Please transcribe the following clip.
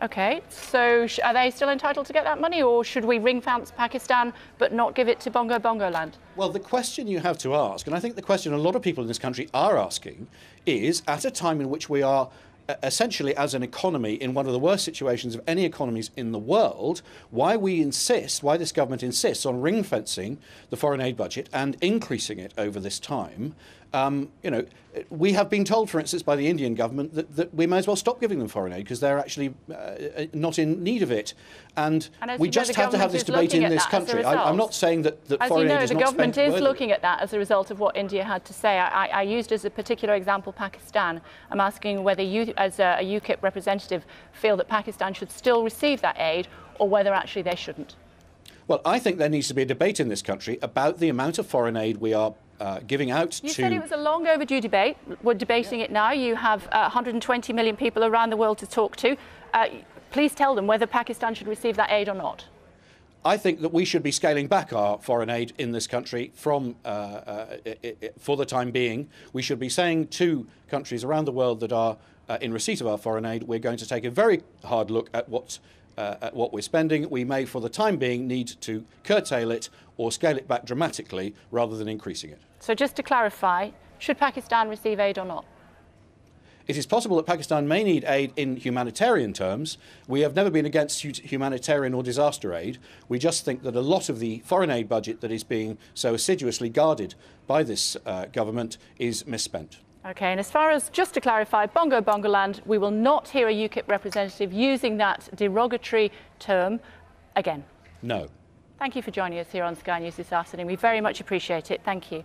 Okay, so are they still entitled to get that money, or should we ring-fence Pakistan but not give it to Bongo Bongo land? Well, the question you have to ask, and I think the question a lot of people in this country are asking, is at a time in which we are essentially as an economy in one of the worst situations of any economies in the world, why this government insists on ring-fencing the foreign aid budget and increasing it over this time. You know, we have been told, for instance, by the Indian government that we may as well stop giving them foreign aid because they're actually not in need of it. And we just have to have this debate in this country. I'm not saying that foreign aid is not spent worthily. As you know, the government is looking at that as a result of what India had to say. I used as a particular example Pakistan. I'm asking whether you, as a UKIP representative, feel that Pakistan should still receive that aid or whether actually they shouldn't. Well, I think there needs to be a debate in this country about the amount of foreign aid we are giving out to... You said it was a long overdue debate. We're debating it now. You have 120 million people around the world to talk to. Please tell them whether Pakistan should receive that aid or not. I think that we should be scaling back our foreign aid in this country from, for the time being. We should be saying to countries around the world that are in receipt of our foreign aid, we're going to take a very hard look at what we're spending. We may, for the time being, need to curtail it or scale it back dramatically rather than increasing it. So just to clarify, should Pakistan receive aid or not? It is possible that Pakistan may need aid in humanitarian terms. We have never been against humanitarian or disaster aid. We just think that a lot of the foreign aid budget that is being so assiduously guarded by this government is misspent. OK, and as far as, just to clarify, Bongo Bongo land, we will not hear a UKIP representative using that derogatory term again? No. Thank you for joining us here on Sky News this afternoon. We very much appreciate it. Thank you.